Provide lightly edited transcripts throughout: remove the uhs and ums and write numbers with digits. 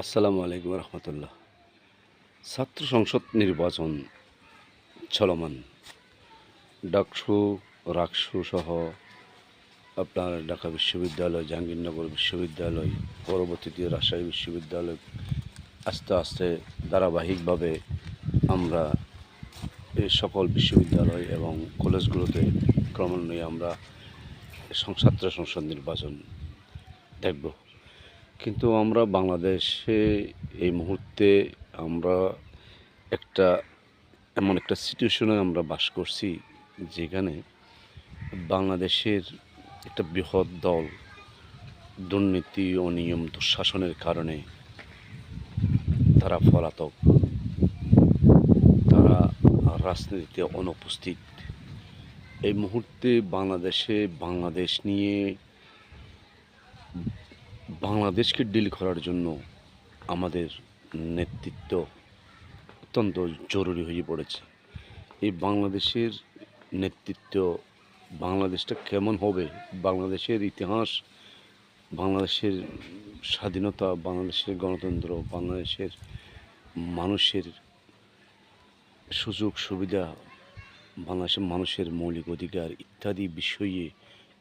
আসসালামু আলাইকুম রহমতুল্লাহ। ছাত্র সংসদ নির্বাচন চলমান। ডাকসু, রাকসু সহ আপনার ঢাকা বিশ্ববিদ্যালয়, জাহাঙ্গীরনগর বিশ্ববিদ্যালয়, পরবর্তীতে রাজশাহী বিশ্ববিদ্যালয়, আস্তে আস্তে ধারাবাহিকভাবে আমরা এই সকল বিশ্ববিদ্যালয় এবং কলেজগুলোতে ক্রমান্বয়ে আমরা ছাত্র সংসদ নির্বাচন দেখব। কিন্তু আমরা বাংলাদেশে এই মুহূর্তে আমরা একটা এমন একটা সিচুয়েশনে আমরা বাস করছি, যেখানে বাংলাদেশের একটা বৃহৎ দল দুর্নীতি, অনিয়ম, দুঃশাসনের কারণে তারা পলাতক, তারা রাজনীতিতে অনুপস্থিত। এই মুহূর্তে বাংলাদেশে বাংলাদেশ নিয়ে বাংলাদেশকে ডিল করার জন্য আমাদের নেতৃত্ব অত্যন্ত জরুরি হয়ে পড়েছে। এই বাংলাদেশের নেতৃত্ব, বাংলাদেশটা কেমন হবে, বাংলাদেশের ইতিহাস, বাংলাদেশের স্বাধীনতা, বাংলাদেশের গণতন্ত্র, বাংলাদেশের মানুষের সুযোগ সুবিধা, বাংলাদেশের মানুষের মৌলিক অধিকার ইত্যাদি বিষয়ে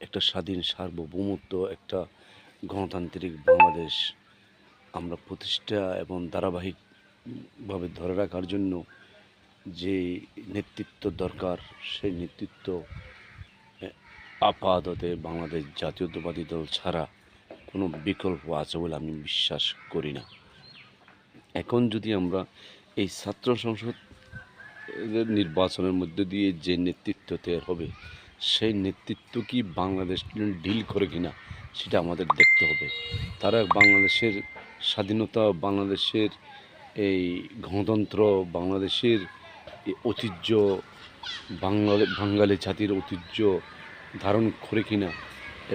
একটা স্বাধীন সার্বভৌমত্ব, একটা গণতান্ত্রিক বাংলাদেশ আমরা প্রতিষ্ঠা এবং ধারাবাহিকভাবে ধরে রাখার জন্য যে নেতৃত্ব দরকার, সেই নেতৃত্ব আপাততে বাংলাদেশ জাতীয়তাবাদী দল ছাড়া কোনো বিকল্প আছে বলে আমি বিশ্বাস করি না। এখন যদি আমরা এই ছাত্র সংসদ নির্বাচনের মধ্যে দিয়ে যে নেতৃত্ব তৈরি হবে, সেই নেতৃত্ব কি বাংলাদেশ ডিল করে কিনা সেটা আমাদের দেখতে হবে। তারা বাংলাদেশের স্বাধীনতা, বাংলাদেশের এই গণতন্ত্র, বাংলাদেশের ঐতিহ্য, বাঙালি জাতির ঐতিহ্য ধারণ করে কিনা,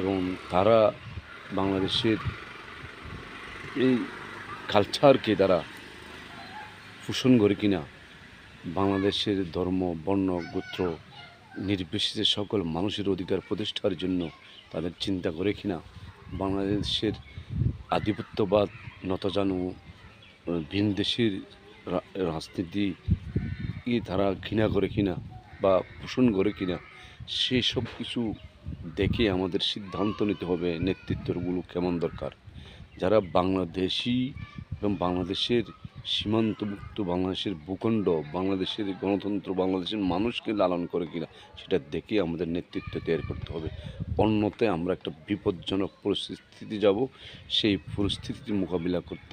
এবং তারা বাংলাদেশের এই কালচারকে তারা পোষণ করে কিনা, বাংলাদেশের ধর্ম, বর্ণ, গোত্র নির্বিশেষে সকল মানুষের অধিকার প্রতিষ্ঠার জন্য তাদের চিন্তা করে কিনা, বাংলাদেশের আধিপত্যবাদ, নতজানু ভিনদেশীর রাজনীতি তারা ঘৃণা করে কিনা বা পোষণ করে কিনা, সেসব কিছু দেখে আমাদের সিদ্ধান্ত নিতে হবে নেতৃত্বগুলো কেমন দরকার। যারা বাংলাদেশি এবং বাংলাদেশের সীমান্তমুক্ত, বাংলাদেশের ভূখণ্ড, বাংলাদেশের গণতন্ত্র, বাংলাদেশের মানুষকে লালন করে কিনা সেটা দেখে আমাদের নেতৃত্ব তৈরি করতে হবে। অন্যথায় আমরা একটা বিপজ্জনক পরিস্থিতি যাব। সেই পরিস্থিতির মোকাবিলা করতে